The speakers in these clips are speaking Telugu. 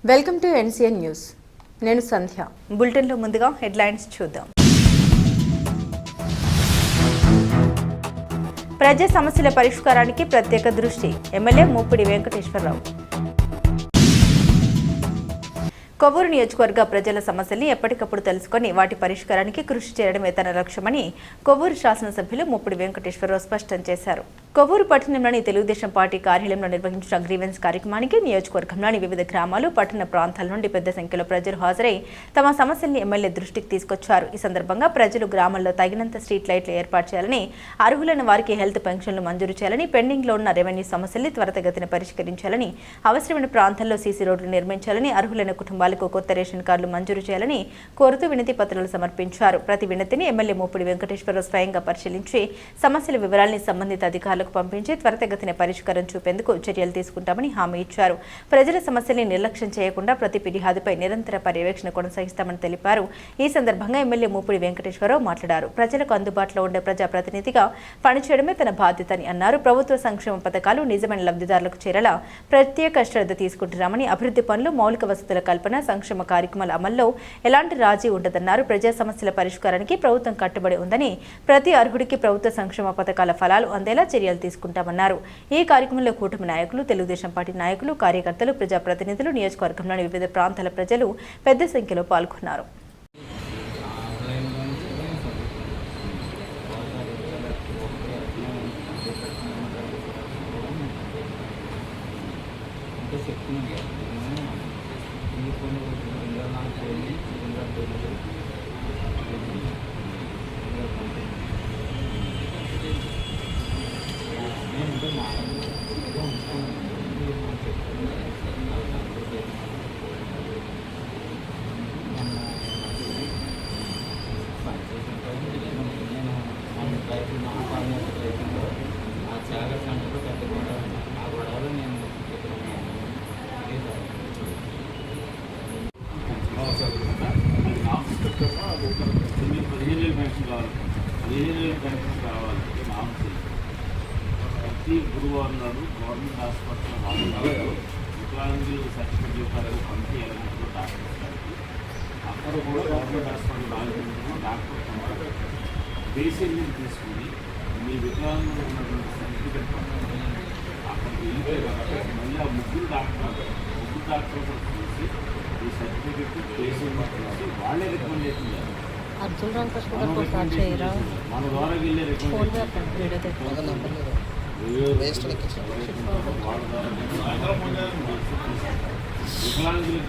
Welcome to NCN news. నేను సంధ్య. బులెటిన్లో ముందుగా హెడ్లైన్స్ చూద్దాం. ప్రజా సమస్యల పరిష్కారానికి ప్రత్యేక దృష్టి ఎమ్మెల్యే ముప్పిడి వెంకటేశ్వరరావు. కొవ్వూరు నియోజకవర్గ ప్రజల సమస్యల్ని ఎప్పటికప్పుడు తెలుసుకుని వాటి పరిష్కారానికి కృషి చేయడమే తన లక్ష్యమని కొవ్వూరు శాసనసభ్యులు ముప్పిడి వెంకటేశ్వరరావు స్పష్టం చేశారు. కొవ్వూరు పట్టణంలోని తెలుగుదేశం పార్టీ కార్యాలయంలో నిర్వహించిన గ్రీవెన్స్ కార్యక్రమానికి నియోజకవర్గంలోని వివిధ గ్రామాలు, పట్టణ ప్రాంతాల నుండి పెద్ద సంఖ్యలో ప్రజలు హాజరై తమ సమస్యల్ని ఎమ్మెల్యే దృష్టికి తీసుకొచ్చారు. ఈ సందర్భంగా ప్రజలు గ్రామాల్లో తగినంత స్ట్రీట్ లైట్లు ఏర్పాటు చేయాలని, అర్హులైన వారికి హెల్త్ పెన్షన్లు మంజూరు చేయాలని, పెండింగ్లో ఉన్న రెవెన్యూ సమస్యల్ని త్వరితగతిన పరిష్కరించాలని, అవసరమైన ప్రాంతాల్లో సీసీ రోడ్లు నిర్మించాలని, అర్హులైన కుటుంబాలకు కొత్త రేషన్ కార్డులు మంజూరు చేయాలని కోరుతూ వినతి పత్రాలు సమర్పించారు. ప్రతి వినతిని ఎమ్మెల్యే ముప్పిడి వెంకటేశ్వరరావు స్వయంగా పరిశీలించి సమస్యల వివరాల్ని సంబంధిత అధికారులకు పంపించి త్వరితగతిన పరిష్కారం చూపేందుకు చర్యలు తీసుకుంటామని హామీ ఇచ్చారు. ప్రజల సమస్యల్ని నిర్లక్ష్యం చేయకుండా ప్రతి ఫిర్యాదుపై నిరంతర పర్యవేక్షణ కొనసాగిస్తామని తెలిపారు. ఈ సందర్భంగా ఎమ్మెల్యే ముప్పిడి వెంకటేశ్వరరావు మాట్లాడారు. ప్రజలకు అందుబాటులో ఉండే ప్రజాప్రతినిధిగా పనిచేయడమే తన బాధ్యత అని అన్నారు. ప్రభుత్వ సంక్షేమ పథకాలు నిజమైన లబ్ధిదారులకు చేరేలా ప్రత్యేక శ్రద్ధ తీసుకుంటున్నామని, అభివృద్ధి పనులు, మౌలిక వసతుల కల్పన, సంక్షేమ కార్యక్రమాల అమల్లో ఎలాంటి రాజీ ఉండదన్నారు. ప్రజా సమస్యల పరిష్కారానికి ప్రభుత్వం కట్టుబడి ఉందని, ప్రతి అర్హుడికి ప్రభుత్వ సంక్షేమ పథకాల ఫలాలు అందేలా చర్యలు తీసుకుంటామన్నారు. ఈ కార్యక్రమంలో కూటమి నాయకులు, తెలుగుదేశం పార్టీ నాయకులు, కార్యకర్తలు, ప్రజాప్రతినిధులు, నియోజకవర్గంలోని వివిధ ప్రాంతాల ప్రజలు పెద్ద సంఖ్యలో పాల్గొన్నారు. ప్రతి గురువారం నాడు గవర్నమెంట్ హాస్పిటల్ వికలాంగులు సర్టిఫికేట్ పంపించాలన్నప్పుడు డాక్టర్స్ గారికి అక్కడ కూడా గవర్నమెంట్ హాస్పిటల్ రాజమండ్రిలో డాక్టర్ బేసిక్ తీసుకుని మీ వికలాంగులు ఉన్నటువంటి సర్టిఫికేట్ అక్కడికి వెళ్ళిపోయి మళ్ళీ ఆ ముగ్గురు డాక్టర్లు చూసి ఈ సర్టిఫికేట్ బేసిక్ చూసి వాళ్ళే రికమెండేషన్ చేయాలి. మన ద్వారా వెళ్ళే వికలాంగులకు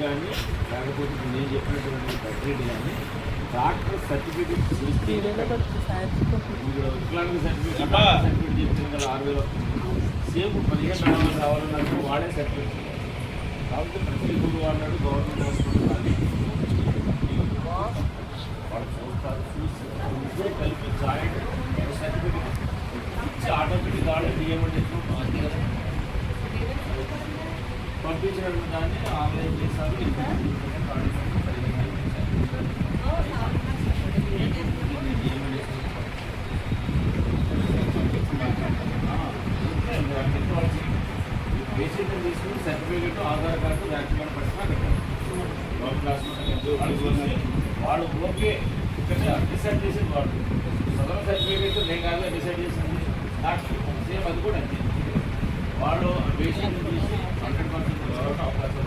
కానీ లేకపోతే నేను చెప్పినటువంటి బడ్జెట్ కానీ డాక్టర్ సర్టిఫికేట్ చూస్తే వికలాంగ సర్టిఫికేట్ చెప్తుంది కదా 6,000 వస్తుంది, సేమ్ 15,000 కావాలన్నట్టు వాడే సర్టిఫికేట్. కాబట్టి ప్రతి గురువు అన్నాడు గవర్నమెంట్ హాస్పిటల్ కానీ వాళ్ళు చూస్తారు, చూసి ఇద్దరు కలిపి జాయింట్ సర్టిఫికేట్ ఇచ్చి ఆటోమేటిక్ ఆర్డర్ ఏమంటే పంపించిన దాన్ని ఆన్లైన్ చేశారు. బేసిక్ తీసుకుని certificate, Aadhaar card, rank card పట్టినా పెట్టారు. వాళ్ళు ఓకే ఇక్కడ డిసైడ్ చేసింది వాళ్ళు సదరన్ సర్టిఫికేట్ నేను కాదు డిసైడ్ చేసింది డాక్టర్ సేమ్ అది కూడా అంతే. వాళ్ళు బేసిక్ తీసి 100% అవకాశం